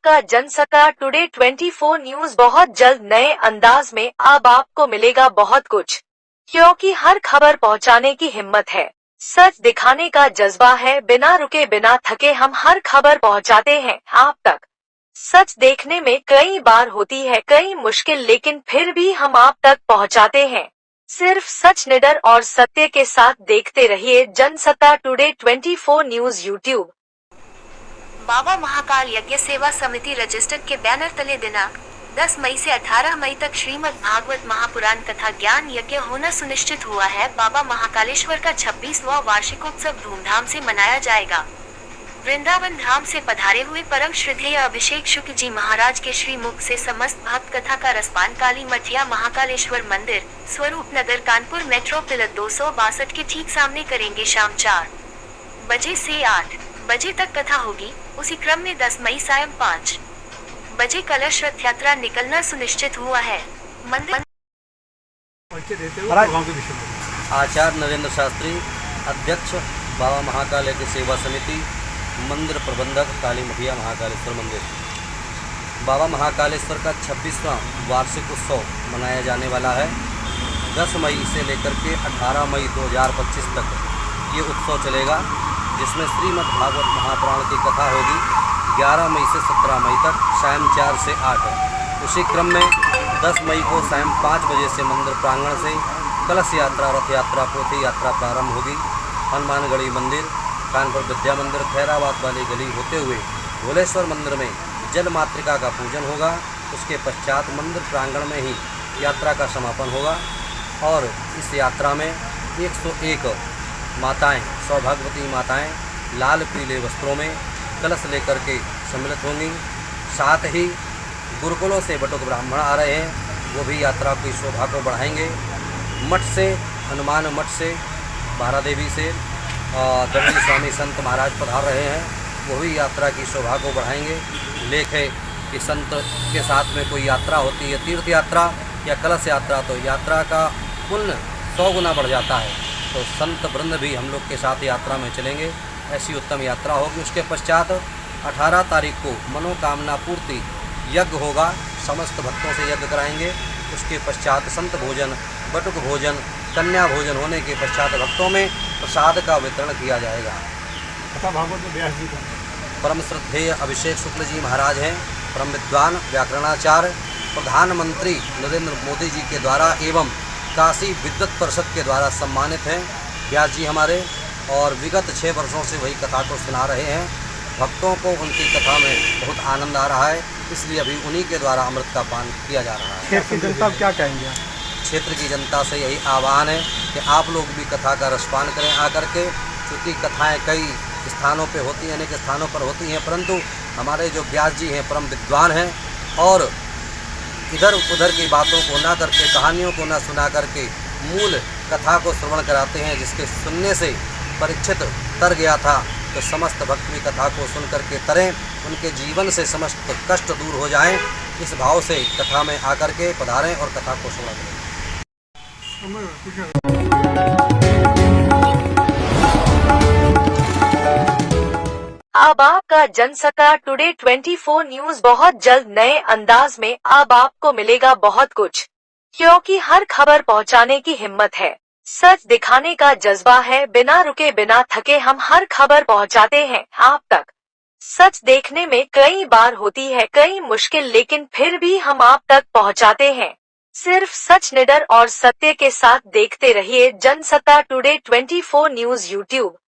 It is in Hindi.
आपका जनसत्ता टुडे 24 न्यूज बहुत जल्द नए अंदाज में। अब आपको मिलेगा बहुत कुछ, क्योंकि हर खबर पहुंचाने की हिम्मत है, सच दिखाने का जज्बा है। बिना रुके बिना थके हम हर खबर पहुंचाते हैं आप तक। सच देखने में कई बार होती है कई मुश्किल, लेकिन फिर भी हम आप तक पहुंचाते हैं। सिर्फ सच, निडर और सत्य के साथ देखते रहिए जनसत्ता टुडे 24 न्यूज यूट्यूब। बाबा महाकाल यज्ञ सेवा समिति रजिस्टर्ड के बैनर तले दिनांक 10 मई से 18 मई तक श्रीमद् भागवत महापुराण कथा ज्ञान यज्ञ होना सुनिश्चित हुआ है। बाबा महाकालेश्वर का 26वां वार्षिकोत्सव धूमधाम से मनाया जाएगा। वृंदावन धाम से पधारे हुए परम श्रद्धेय अभिषेक शुक्ल जी महाराज के श्री मुख से समस्त भक्त कथा का रसपान काली मठिया महाकालेश्वर मंदिर, स्वरूप नगर, कानपुर मेट्रो पिलर 262 के ठीक सामने करेंगे। शाम 4 बजे से 8 बजे तक कथा होगी। उसी क्रम में 10 मई सायं 5 बजे कलश रथ यात्रा निकलना सुनिश्चित हुआ है। मंदिर आचार्य नरेंद्र शास्त्री, अध्यक्ष बाबा महाकाल यज्ञ सेवा समिति, मंदिर प्रबंधक काली मठिया महाकालेश्वर मंदिर। बाबा महाकालेश्वर का 26वां वार्षिक उत्सव मनाया जाने वाला है। 10 मई से लेकर के 18 मई 2025 तक ये उत्सव चलेगा, जिसमें श्रीमद् भागवत महापुराण की कथा होगी 11 मई से 17 मई तक शाम 4 से 8। उसी क्रम में 10 मई को शाम 5 बजे से मंदिर प्रांगण से कलश यात्रा, रथ यात्रा, पोथी यात्रा प्रारंभ होगी। हनुमानगढ़ी मंदिर, कानपुर विद्या मंदिर, खैराबाद वाली गली होते हुए भोलेश्वर मंदिर में जल मातृका का पूजन होगा। उसके पश्चात मंदिर प्रांगण में ही यात्रा का समापन होगा और इस यात्रा में 101 माताएं, सौभाग्यवती माताएं लाल पीले वस्त्रों में कलश लेकर के सम्मिलित होंगी। साथ ही गुरुकुलों से बटुक ब्राह्मण आ रहे हैं, वो भी यात्रा की शोभा को बढ़ाएंगे। मठ से, हनुमान मठ से, बारा देवी से दंडी स्वामी संत महाराज पधार रहे हैं, वो भी यात्रा की शोभा को बढ़ाएंगे। लेख है कि संत के साथ में कोई यात्रा होती है, तीर्थ यात्रा या कलश यात्रा, तो यात्रा का पुण्य 100 गुना बढ़ जाता है। तो संत वृंद भी हम लोग के साथ यात्रा में चलेंगे। ऐसी उत्तम यात्रा होगी। उसके पश्चात 18 तारीख को मनोकामना पूर्ति यज्ञ होगा, समस्त भक्तों से यज्ञ कराएंगे। उसके पश्चात संत भोजन, बटुक भोजन, कन्या भोजन होने के पश्चात भक्तों में प्रसाद का वितरण किया जाएगा। कथा भागवत में व्यास जी का परम श्रद्धेय अभिषेक शुक्ल जी महाराज हैं, परम विद्वान व्याकरणाचार्य, प्रधानमंत्री नरेंद्र मोदी जी के द्वारा एवं काशी विद्वत परिषद के द्वारा सम्मानित हैं व्यास जी हमारे, और विगत 6 वर्षों से वही कथा को सुना रहे हैं। भक्तों को उनकी कथा में बहुत आनंद आ रहा है, इसलिए अभी उन्हीं के द्वारा अमृत का पान किया जा रहा है। क्षेत्र की जनता क्या कहेंगे? क्षेत्र की जनता से यही आह्वान है कि आप लोग भी कथा का रसपान करें आकर के, क्योंकि कथाएं कई स्थानों पे होती हैं, अनेक स्थानों पर होती हैं, परंतु हमारे जो व्यास जी हैं परम विद्वान हैं और इधर उधर की बातों को ना करके, कहानियों को ना सुना करके मूल कथा को श्रवण कराते हैं, जिसके सुनने से परीक्षित तर गया था। तो समस्त भक्त भी कथा को सुन करके तरें, उनके जीवन से समस्त कष्ट दूर हो जाएं। इस भाव से कथा में आकर के पधारें और कथा को श्रवण करें। अब आपका जनसत्ता टुडे 24 न्यूज बहुत जल्द नए अंदाज में। अब आपको मिलेगा बहुत कुछ, क्योंकि हर खबर पहुंचाने की हिम्मत है, सच दिखाने का जज्बा है। बिना रुके बिना थके हम हर खबर पहुंचाते हैं आप तक। सच देखने में कई बार होती है कई मुश्किल, लेकिन फिर भी हम आप तक पहुंचाते हैं। सिर्फ सच, निडर और सत्य के साथ देखते रहिए जनसत्ता टुडे 24 न्यूज यूट्यूब।